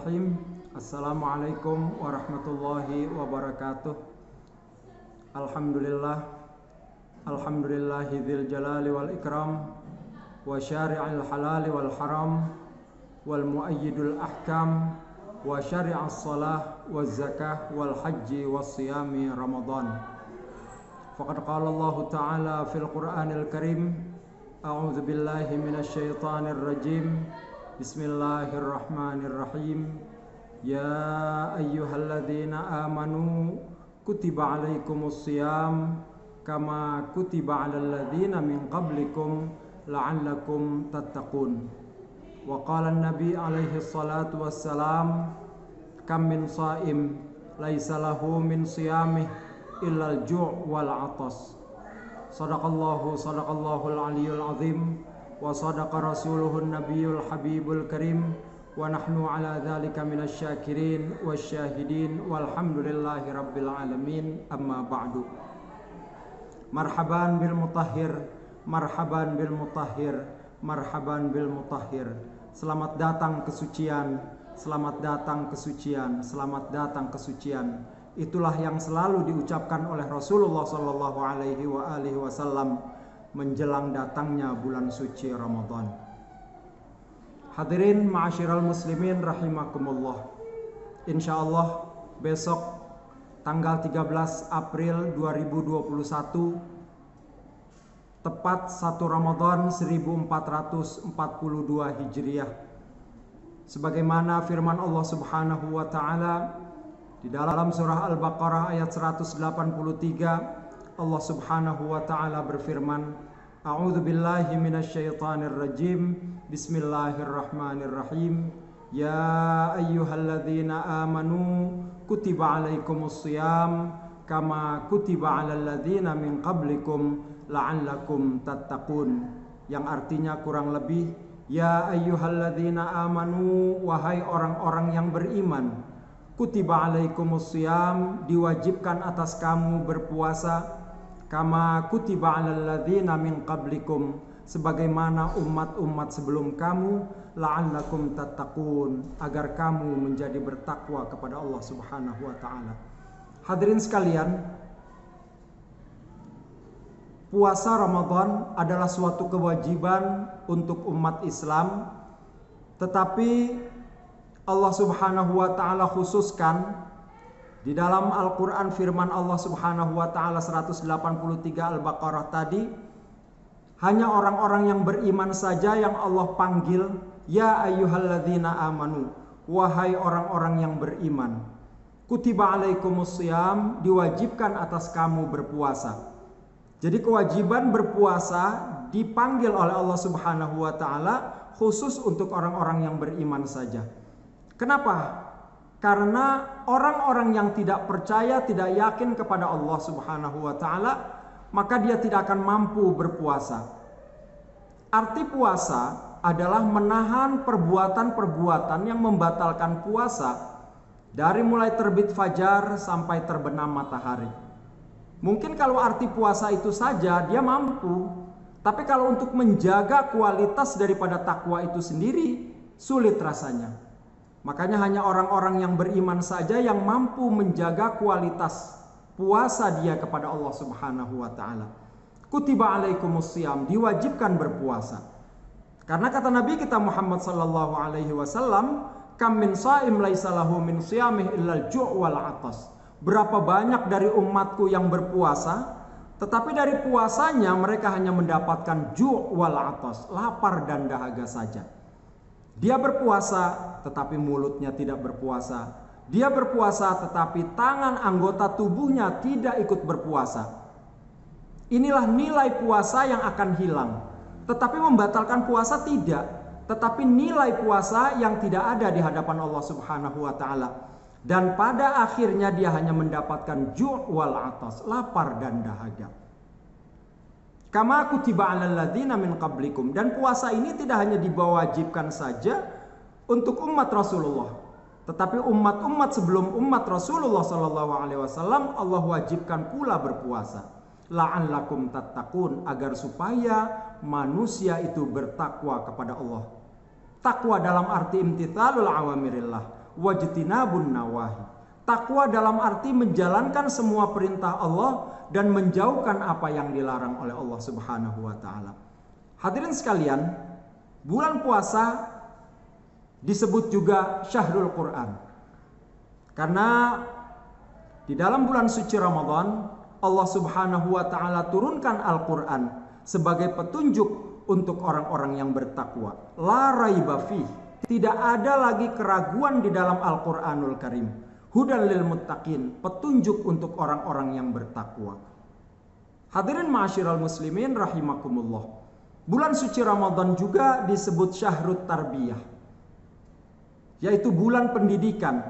Bismillahirrahmanirrahim. Assalamualaikum warahmatullahi wabarakatuh. Alhamdulillahil jalali wal ikram wa syari'il halali wal haram wal muayyidul ahkam wa syari'as salah waz zakah wal haji was siyami Ramadan. Faqad qala Allah Ta'ala fil Qur'anil Karim, a'udzu billahi minasy syaithanir rajim. Bismillahirrahmanirrahim. Ya ayyuhalladzina amanu kutiba alaikumus siyam kama kutiba alal ladzina min qablikum la'allakum tattaqun. Wa qala an-nabi alaihi salatu wassalam, kam min shaim laisa lahu min siyamih illa al-ju' wal 'atas. Sadaqallahul aliyyul azim wa sadaqa rasuluhun nabiyul habibul karim wa nahnu ala dzalika minasy syakirin wasyahidin walhamdulillahi rabbil alamin. Amma ba'du. Marhaban bil mutahhir, marhaban bil mutahhir, marhaban bil mutahhir. Selamat datang kesucian, selamat datang kesucian, selamat datang kesucian. Itulah yang selalu diucapkan oleh Rasulullah sallallahu alaihi wasallam menjelang datangnya bulan suci Ramadan. Hadirin ma'asyiral muslimin rahimakumullah. Insyaallah besok tanggal 13 April 2021 tepat 1 Ramadan 1442 Hijriah. Sebagaimana firman Allah Subhanahu wa taala di dalam surah Al-Baqarah ayat 183, Allah Subhanahu wa taala berfirman, A'udzu billahi minasyaitonir rajim. Bismillahirrahmanirrahim. Ya ayyuhalladzina amanu kutiba alaikumus shiyam kama kutiba alal ladzina min qablikum la'allakum tattaqun. Yang artinya kurang lebih, ya ayyuhalladzina amanu, wahai orang-orang yang beriman, kutiba alaikumus shiyam, diwajibkan atas kamu berpuasa, kama kutiba alal ladzina min qablikum, sebagaimana umat-umat sebelum kamu, la'allakum tattaqun, agar kamu menjadi bertakwa kepada Allah Subhanahu wa taala. Hadirin sekalian, puasa Ramadan adalah suatu kewajiban untuk umat Islam, tetapi Allah Subhanahu wa taala khususkan di dalam Al-Quran firman Allah Subhanahu wa ta'ala 183 Al-Baqarah tadi, hanya orang-orang yang beriman saja yang Allah panggil, ya ayyuhalladzina amanu, wahai orang-orang yang beriman. Kutiba alaikumus shiyam, diwajibkan atas kamu berpuasa. Jadi kewajiban berpuasa dipanggil oleh Allah Subhanahu wa ta'ala khusus untuk orang-orang yang beriman saja. Kenapa? Karena orang-orang yang tidak percaya, tidak yakin kepada Allah Subhanahu wa ta'ala, maka dia tidak akan mampu berpuasa. Arti puasa adalah menahan perbuatan-perbuatan yang membatalkan puasa dari mulai terbit fajar sampai terbenam matahari. Mungkin kalau arti puasa itu saja dia mampu, tapi kalau untuk menjaga kualitas daripada takwa itu sendiri sulit rasanya. Makanya hanya orang-orang yang beriman saja yang mampu menjaga kualitas puasa dia kepada Allah Subhanahu wa taala. Kutiba alaikumus shiyam, diwajibkan berpuasa. Karena kata Nabi kita Muhammad sallallahu alaihi wasallam, kam min shaim laisa lahu min shiyamih illal ju' wal 'atas. Berapa banyak dari umatku yang berpuasa, tetapi dari puasanya mereka hanya mendapatkan ju' wal 'atas, lapar dan dahaga saja. Dia berpuasa tetapi mulutnya tidak berpuasa. Dia berpuasa tetapi tangan anggota tubuhnya tidak ikut berpuasa. Inilah nilai puasa yang akan hilang. Tetapi membatalkan puasa tidak. Tetapi nilai puasa yang tidak ada di hadapan Allah Subhanahu wa ta'ala. Dan pada akhirnya dia hanya mendapatkan ju' wal 'atas, lapar dan dahaga. Kama kutiba alal ladzina min qablikum. Dan puasa ini tidak hanya diwajibkan saja untuk umat Rasulullah, tetapi umat-umat sebelum umat Rasulullah sallallahu alaihi wasallam Allah wajibkan pula berpuasa. La'allakum tattaqun, agar supaya manusia itu bertakwa kepada Allah. Takwa dalam arti imtithalul awamirillah, wajtinabun nawahi. Takwa dalam arti menjalankan semua perintah Allah dan menjauhkan apa yang dilarang oleh Allah Subhanahu wa taala. Hadirin sekalian, bulan puasa disebut juga Syahrul Quran. Karena di dalam bulan suci Ramadan Allah Subhanahu wa taala turunkan Al-Qur'an sebagai petunjuk untuk orang-orang yang bertakwa. La raiba fih. Tidak ada lagi keraguan di dalam Al-Qur'anul Karim. Hudal lil muttaqin, petunjuk untuk orang-orang yang bertakwa. Hadirin ma'asyiral muslimin rahimakumullah. Bulan suci Ramadan juga disebut Syahrut Tarbiyah, yaitu bulan pendidikan,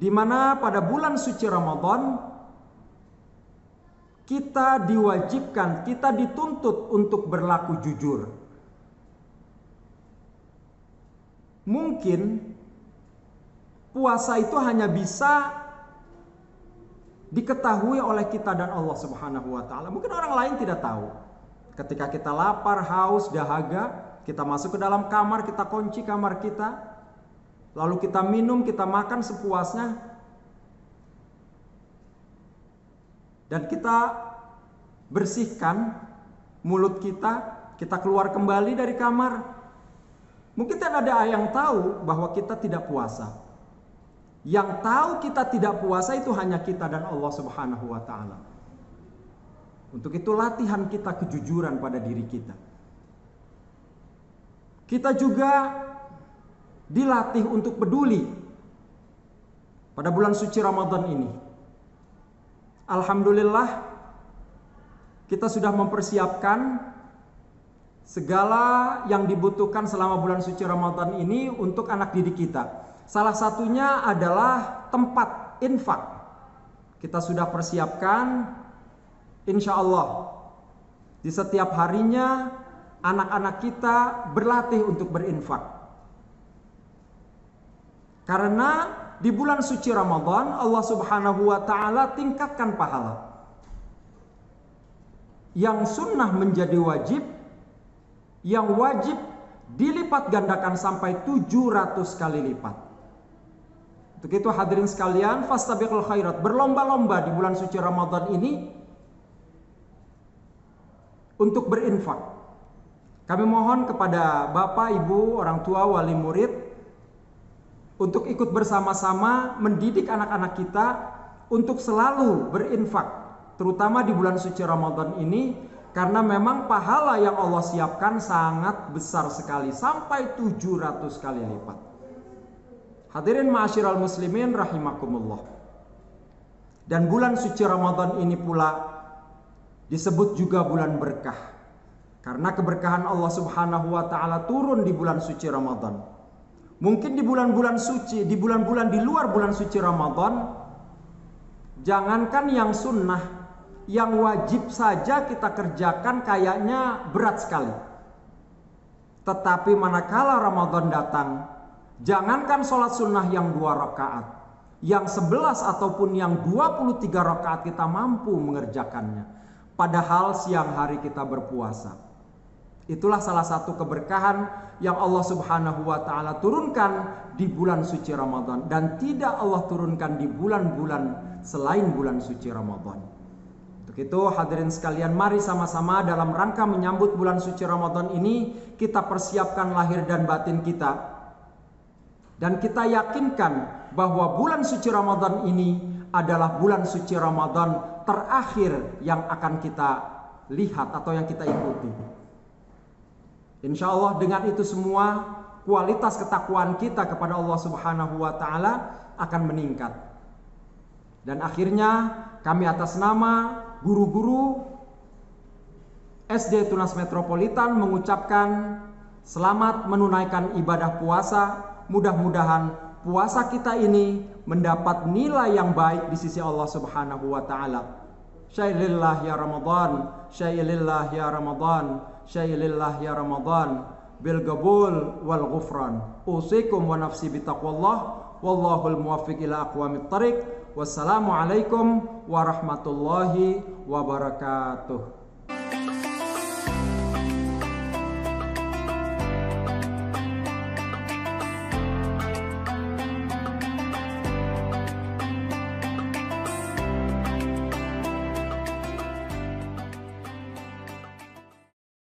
di mana pada bulan suci Ramadan kita diwajibkan, kita dituntut untuk berlaku jujur. Mungkin puasa itu hanya bisa diketahui oleh kita dan Allah Subhanahu wa taala. Mungkin orang lain tidak tahu. Ketika kita lapar, haus, dahaga, kita masuk ke dalam kamar, kita kunci kamar kita, lalu kita minum, kita makan sepuasnya, dan kita bersihkan mulut kita keluar kembali dari kamar. Mungkin tidak ada yang tahu bahwa kita tidak puasa. Yang tahu kita tidak puasa itu hanya kita dan Allah Subhanahu wa taala. Untuk itu latihan kita kejujuran pada diri kita. Kita juga dilatih untuk peduli pada bulan suci Ramadan ini. Alhamdulillah kita sudah mempersiapkan segala yang dibutuhkan selama bulan suci Ramadan ini untuk anak didik kita. Salah satunya adalah tempat infak. Kita sudah persiapkan, insya Allah di setiap harinya anak-anak kita berlatih untuk berinfak. Karena di bulan suci Ramadan Allah Subhanahu wa taala tingkatkan pahala. Yang sunnah menjadi wajib, yang wajib dilipat gandakan sampai 700 kali lipat. Untuk itu hadirin sekalian, fastabiqul khairat, berlomba-lomba di bulan suci Ramadan ini untuk berinfak. Kami mohon kepada Bapak, Ibu, orang tua, wali murid untuk ikut bersama-sama mendidik anak-anak kita untuk selalu berinfak, terutama di bulan suci Ramadan ini, karena memang pahala yang Allah siapkan sangat besar sekali, sampai 700 kali lipat. Hadirin ma'asyiral muslimin rahimakumullah. Dan bulan suci Ramadan ini pula disebut juga bulan berkah, karena keberkahan Allah Subhanahu wa taala turun di bulan suci Ramadan. Mungkin di bulan-bulan suci, di bulan-bulan di luar bulan suci Ramadan, jangankan yang sunnah, yang wajib saja kita kerjakan kayaknya berat sekali. Tetapi manakala Ramadan datang, jangankan sholat sunnah yang 2 rakaat, yang 11 ataupun yang 23 rakaat kita mampu mengerjakannya. Padahal siang hari kita berpuasa. Itulah salah satu keberkahan yang Allah Subhanahu wa taala turunkan di bulan suci Ramadan, dan tidak Allah turunkan di bulan-bulan selain bulan suci Ramadan. Untuk itu hadirin sekalian, mari sama-sama dalam rangka menyambut bulan suci Ramadan ini kita persiapkan lahir dan batin kita, dan kita yakinkan bahwa bulan suci Ramadan ini adalah bulan suci Ramadan terakhir yang akan kita lihat atau yang kita ikuti. Insya Allah dengan itu semua kualitas ketakwaan kita kepada Allah Subhanahu wa taala akan meningkat. Dan akhirnya kami atas nama guru-guru SD Tunas Metropolitan mengucapkan selamat menunaikan ibadah puasa. Mudah-mudahan puasa kita ini mendapat nilai yang baik di sisi Allah Subhanahu wa taala. Syailillah ya Ramadan, syailillah ya Ramadan, syailillah ya Ramadan, bil qabul wal ghufran. Usikum wa nafsi bitaqwallah, wallahul muwaffiq ila aqwamit thariq. Wassalamu alaikum warahmatullahi wabarakatuh.